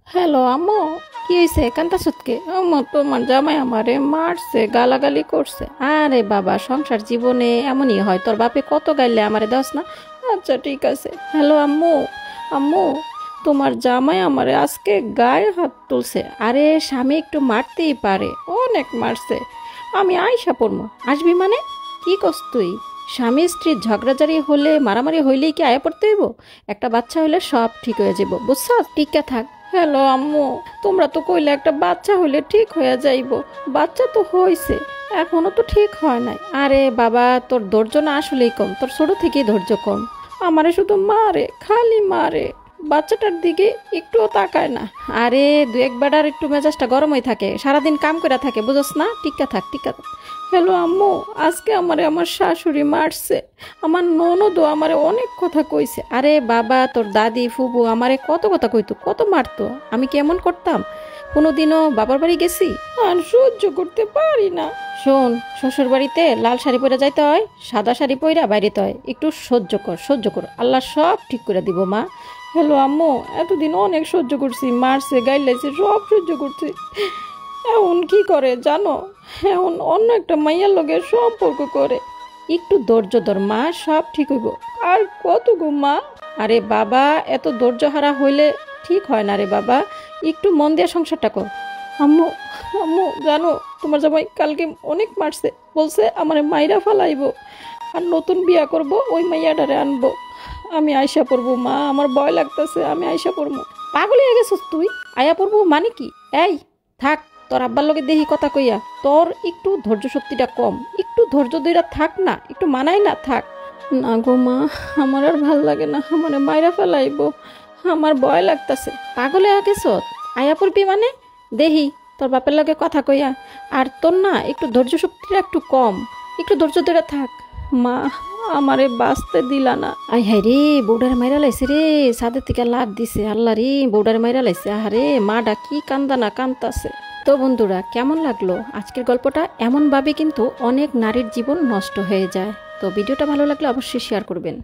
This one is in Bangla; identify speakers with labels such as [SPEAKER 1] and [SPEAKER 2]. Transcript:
[SPEAKER 1] হ্যালো আম্মু, কি হয়েছে কান্তা সুতকে? আম্মু তোমার জামাই আমারে মারছে, গালাগালি করছে। আরে বাবা, সংসার জীবনে এমনই হয়, তোর বাপে কত গাইলে আমারে দাস না। আচ্ছা ঠিক আছে। হ্যালো আম্মু, আম্মু তোমার জামাই আমারে আজকে গায়ে হাত তুলছে। আরে স্বামী একটু মারতেই পারে, অনেক মারছে। আমি আইসা পড়বো। আসবি মানে? কি কস তুই? স্বামী স্ত্রীর ঝগড়াঝাড়ি হলে, মারামারি হইলেই কি আয়া পড়তে হইব? একটা বাচ্চা হইলে সব ঠিক হয়ে যাব, বুঝছ? টিকা থাক। হ্যালো আম্মু, তোমরা তো কইলে একটা বাচ্চা হইলে ঠিক হয়ে যাইব। বাচ্চা তো হইছে, এখনো তো ঠিক হয় নাই। আরে বাবা, তোর ধৈর্য না আসলেই কম, তোর ছোট থেকেই ধৈর্য কম। আমারে শুধু মারে, খালি মারে। বাচ্চাটার দিকে একটুও তাকায় না। আরে দু একবার আর একটু মেজাজটা গরমই থাকে, সারাদিন কাম করে থাকে, বুঝস না? টিকা থাক, টিকা থাক। হ্যালো আম্মু, আজকে আমারে আমার শাশুড়ি মারছে। আমার ননদও আমারে অনেক কথা কইছে। আরে বাবা, তোর দাদি ফুবু আমারে কত কথা কইতো, কত মারতো। আমি কেমন করতাম? কোনোদিনও বাবার বাড়ি গেছি? আর সহ্য করতে পারি না। শোন, শ্বশুর বাড়িতে লাল শাড়ি পরে যাইতে হয়, সাদা শাড়ি পইরা বাইরেতে হয়। একটু সহ্য কর, সহ্য কর, আল্লাহ সব ঠিক করে দিব মা। হ্যালো আম্মু, এতদিন অনেক সহ্য করছি, মারছে গাইলাইছে, সব সহ্য করছি। এখন কি করে জানো? এখন অন্য একটা মাইয়ার লগে সম্পর্ক করে। একটু ধৈর্য ধর মা, সব ঠিক হইব। আর কত গো মা? আরে বাবা, এত ধৈর্য হারা হইলে ঠিক হয় না রে বাবা। একটু মন দিয়ে সংসারটা কর। আম্মু, আম্মু জানো, তোমার জামাই কালকে অনেক মারছে, বলছে আমারে মাইরা ফালাইবো। আর নতুন বিয়া করব, ওই মাইয়াটারে আনবো। আমি আয়সা পড়বো মা, আমার ভয় লাগতেছে, আমি আয়সা পড়বো। পাগল হয়ে গেছিস তুই? আয়া পড়বো মানে কি? এই থাক, তোর আব্বার লগে দেখি কথা কইয়া। তোর একটু ধৈর্য শক্তিটা কম, একটু ধৈর্য ধইরা থাক না, একটু মানাই না, থাক। না গো মা, আমার আর ভাল লাগে না, আমারে মাইরা ফেলাইবো। আমার ভয় লাগতাছে। পাগল হয়ে গেছ? আয়া পড়বি মানে? দেহি তোর বাপের লগে কথা কইয়া। আর তোর না একটু ধৈর্য শক্তিটা একটু কম, একটু ধৈর্য ধরে থাক। মা, আমারে বাঁচতে দিলা না। আই হাই রে, বউডার মাইরা লাইছে রে, ছাদের থেকে লাভ দিছে। আল্লাহ রে, বউডার মাইরা লাইছে। আহারে, মাডা কি কান্দা না কান্দাছে। তো বন্ধুরা, কেমন লাগলো আজকের গল্পটা? এমনভাবে কিন্তু অনেক নারীর জীবন নষ্ট হয়ে যায়। তো ভিডিওটা ভালো লাগলে অবশ্যই শেয়ার করবেন।